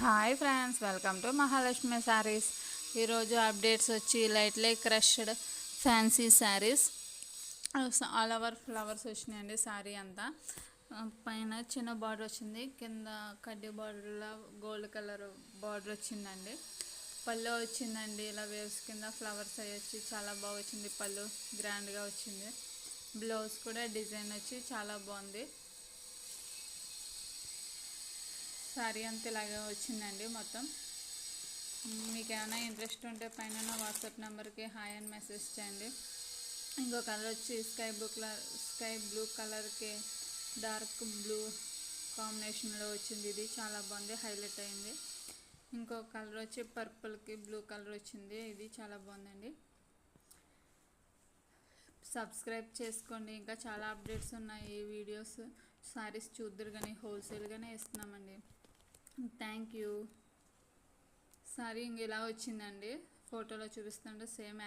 Hi friends, welcome to Mahalakshmi saris. ఈరోజు updates వచ్చి lightly crushed fancy saris all over flowers వచ్చినాయండి. శారీ అంతా పైన చిన్న బార్డర్ వచ్చింది, కింద కడ్డీ బార్డర్లో గోల్డ్ కలర్ బార్డర్ వచ్చిందండి. పళ్ళు వచ్చిందండి, ఇలా వేవ్స్ కింద ఫ్లవర్స్ అవి వచ్చి చాలా బాగా వచ్చింది. పళ్ళు గ్రాండ్గా వచ్చింది. బ్లౌజ్ కూడా డిజైన్ వచ్చి చాలా బాగుంది. శారీ అంతా ఇలాగే వచ్చిందండి. మొత్తం మీకు ఏమైనా ఇంట్రెస్ట్ ఉంటే పైన వాట్సాప్ నెంబర్కి హాయ్ అని మెసేజ్ చేయండి. ఇంకో కలర్ వచ్చి స్కై బ్లూ కలర్కి డార్క్ బ్లూ కాంబినేషన్లో వచ్చింది. ఇది చాలా బాగుంది, హైలైట్ అయింది. ఇంకో కలర్ వచ్చి పర్పుల్కి బ్లూ కలర్ వచ్చింది. ఇది చాలా బాగుందండి. సబ్స్క్రైబ్ చేసుకోండి, ఇంకా చాలా అప్డేట్స్ ఉన్నాయి. ఈ వీడియోస్ శారీస్ చూద్దరు కానీ హోల్సేల్గానే ఇస్తున్నామండి. Thank you. సారీ ఇంక ఇలా వచ్చిందండి, ఫోటోలో చూపిస్తుంటే సేమ్